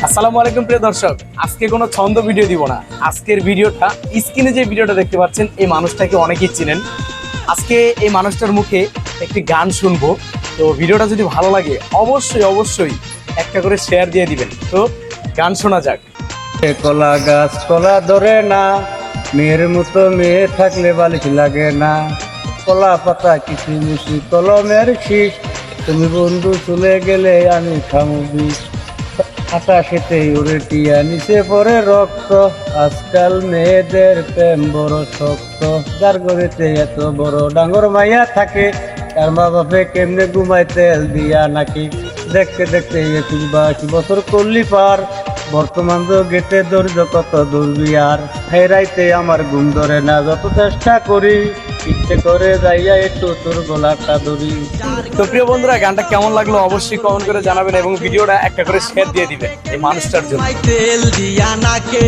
আসসালামু আলাইকুম প্রিয় দর্শক, আজকে কোনো ছন্দ ভিডিও দিব না। আজকের ভিডিওটা স্ক্রিনে যে ভিডিওটা দেখতে পাচ্ছেন এই মানুষটাকে অনেকেই চিনেন। আজকে এই মানুষটার মুখে একটি গান শুনবো। তো ভিডিওটা যদি ভালো লাগে অবশ্যই একটা করে শেয়ার দিয়ে দিবেন। তো গান শোনা যাক। কলা গাছ কলা ধরে না, মেয়ের মতো মেয়ে থাকলে বালিশ লাগে না। কলা পাতা কিছু মিশি কলমের শীষ, তুমি বন্ধু চলে গেলে আমি খামু বিষ। আটা খেতে উড়ে টিয়া নিচে পরে রক্ত, আজকাল মেয়েদের প্রেম বড় শক্ত। যার গড়িতে এত বড় ডাঙর মাইয়া থাকে, তার মা বাপে কেমনে ঘুমায় তেল দিয়া নাকি। দেখতে দেখতে 21-22 বছর করলি পার, বর্তমান তো গেতে ধৈর্য কত দূরবি আর। হেরাইতে আমার ঘুম ধরে না, যত চেষ্টা করি ইচ্ছে করে যাইয়া একটু তোর গলাটা ধরি। তো প্রিয় বন্ধুরা, গানটা কেমন লাগলো অবশ্যই কমেন্ট করে জানাবেন এবং ভিডিওটা একটা করে শেয়ার দিয়ে দিবেন এই মানুষটার জন্য। তেল দিয়া নাকে